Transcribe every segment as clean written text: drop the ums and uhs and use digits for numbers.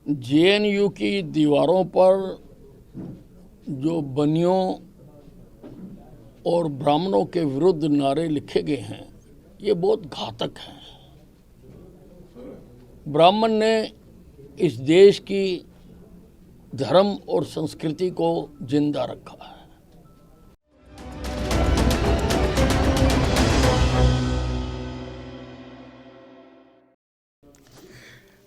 JNU की दीवारों पर जो बनियों और ब्राह्मणों के विरुद्ध नारे लिखे गए हैं, ये बहुत घातक हैं। ब्राह्मण ने इस देश की धर्म और संस्कृति को जिंदा रखा है।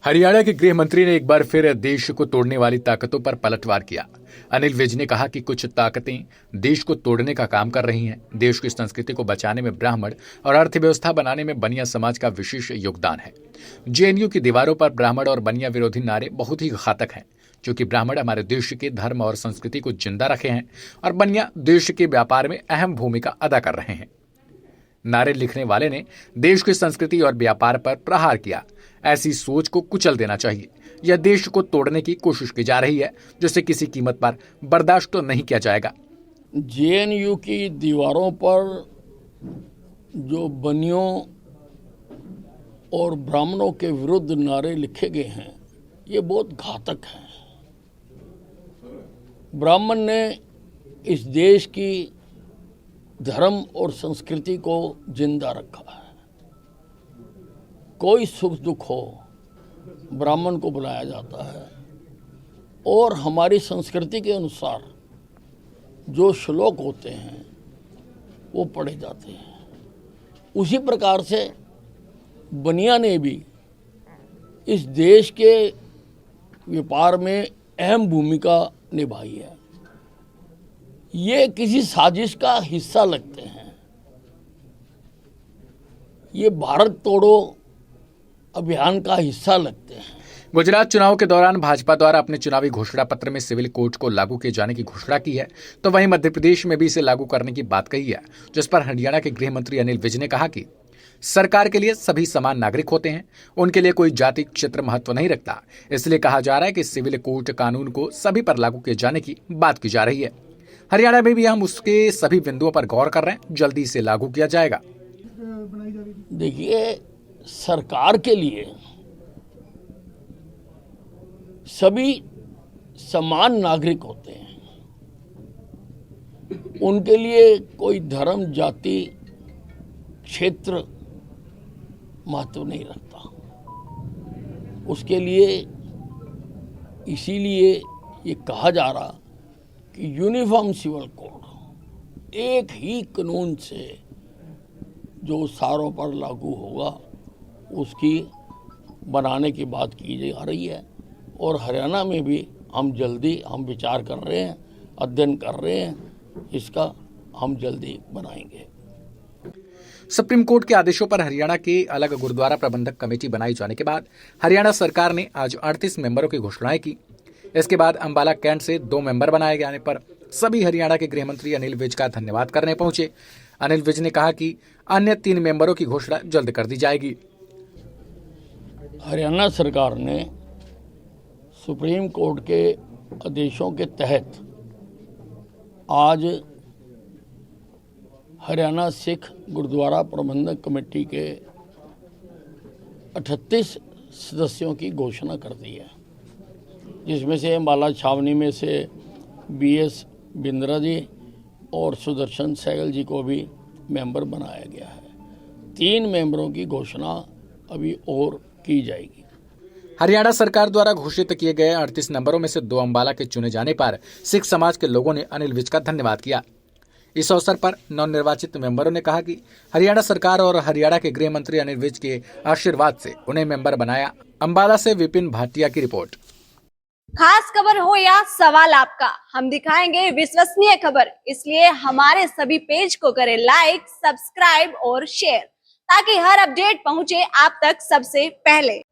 हरियाणा के गृह मंत्री ने एक बार फिर देश को तोड़ने वाली ताकतों पर पलटवार किया। अनिल विज ने कहा कि कुछ ताकतें देश को तोड़ने का काम कर रही हैं। देश की संस्कृति को बचाने में ब्राह्मण और अर्थव्यवस्था बनाने में बनिया समाज का विशेष योगदान है। जेएनयू की दीवारों पर ब्राह्मण और बनिया विरोधी नारे बहुत ही घातक हैं, क्योंकि ब्राह्मण हमारे देश के धर्म और संस्कृति को जिंदा रखे हैं और बनिया देश के व्यापार में अहम भूमिका अदा कर रहे हैं। नारे लिखने वाले ने देश की संस्कृति और व्यापार पर प्रहार किया। ऐसी सोच को कुचल देना चाहिए। यह देश को तोड़ने की कोशिश की जा रही है, जिसे किसी कीमत पर बर्दाश्त तो नहीं किया जाएगा। जेएनयू की दीवारों पर जो बनियों और ब्राह्मणों के विरुद्ध नारे लिखे गए हैं, ये बहुत घातक हैं। ब्राह्मण ने इस देश की धर्म और संस्कृति को जिंदा रखा है। कोई सुख दुख हो, ब्राह्मण को बुलाया जाता है और हमारी संस्कृति के अनुसार जो श्लोक होते हैं वो पढ़े जाते हैं। उसी प्रकार से बनिया ने भी इस देश के व्यापार में अहम भूमिका निभाई है। ये किसी साजिश का हिस्सा लगते हैं। ये भारत तोड़ो अभियान का हिस्सा लगते हैं। गुजरात चुनाव के दौरान भाजपा द्वारा अपने चुनावी घोषणा पत्र में सिविल कोड को लागू किए जाने की घोषणा की है, तो वहीं मध्य प्रदेश में भी इसे लागू करने की बात कही है, जिस पर हरियाणा के गृह मंत्री अनिल विज ने कहा कि सरकार के लिए सभी समान नागरिक होते हैं, उनके लिए कोई जाति क्षेत्र महत्व नहीं रखता। इसलिए कहा जा रहा है कि सिविल कोड कानून को सभी पर लागू किए जाने की बात की जा रही है। हरियाणा में भी हम उसके सभी बिंदुओं पर गौर कर रहे हैं, जल्दी इसे लागू किया जाएगा। देखिए, सरकार के लिए सभी समान नागरिक होते हैं। उनके लिए कोई धर्म, जाति, क्षेत्र महत्व नहीं रखता। उसके लिए इसीलिए ये कहा जा रहा कि यूनिफॉर्म सिविल कोड, एक ही कानून से जो सारों पर लागू होगा, उसकी बनाने की बात की जा रही है। और हरियाणा में भी हम विचार कर रहे हैं, अध्ययन कर रहे हैं, इसका हम जल्दी बनाएंगे। सुप्रीम कोर्ट के आदेशों पर हरियाणा के अलग गुरुद्वारा प्रबंधक कमेटी बनाई जाने के बाद हरियाणा सरकार ने आज 38 मेंबरों की घोषणाएं की। इसके बाद अंबाला कैंट से 2 मेंबर बनाए जाने पर सभी हरियाणा के गृह मंत्री अनिल विज का धन्यवाद करने पहुंचे। अनिल विज ने कहा कि अन्य 3 मेंबरों की घोषणा जल्द कर दी जाएगी। हरियाणा सरकार ने सुप्रीम कोर्ट के आदेशों के तहत आज हरियाणा सिख गुरुद्वारा प्रबंधक कमेटी के 38 सदस्यों की घोषणा कर दी है, जिसमें से अंबाला छावनी में से BS बिंद्रा जी और सुदर्शन सहगल जी को भी मेंबर बनाया गया है। 3 मेंबरों की घोषणा अभी और की जाएगी। हरियाणा सरकार द्वारा घोषित किए गए 38 नंबरों में से 2 अंबाला के चुने जाने पर सिख समाज के लोगों ने अनिल विज का धन्यवाद किया। इस अवसर पर नवनिर्वाचित मेंबरों ने कहा कि हरियाणा सरकार और हरियाणा के गृह मंत्री अनिल विज के आशीर्वाद से उन्हें मेंबर बनाया। अंबाला से विपिन भाटिया की रिपोर्ट। खास खबर हो या सवाल आपका, हम दिखाएंगे विश्वसनीय खबर। इसलिए हमारे सभी पेज को करें लाइक, सब्सक्राइब और शेयर, ताकि हर अपडेट पहुंचे आप तक सबसे पहले।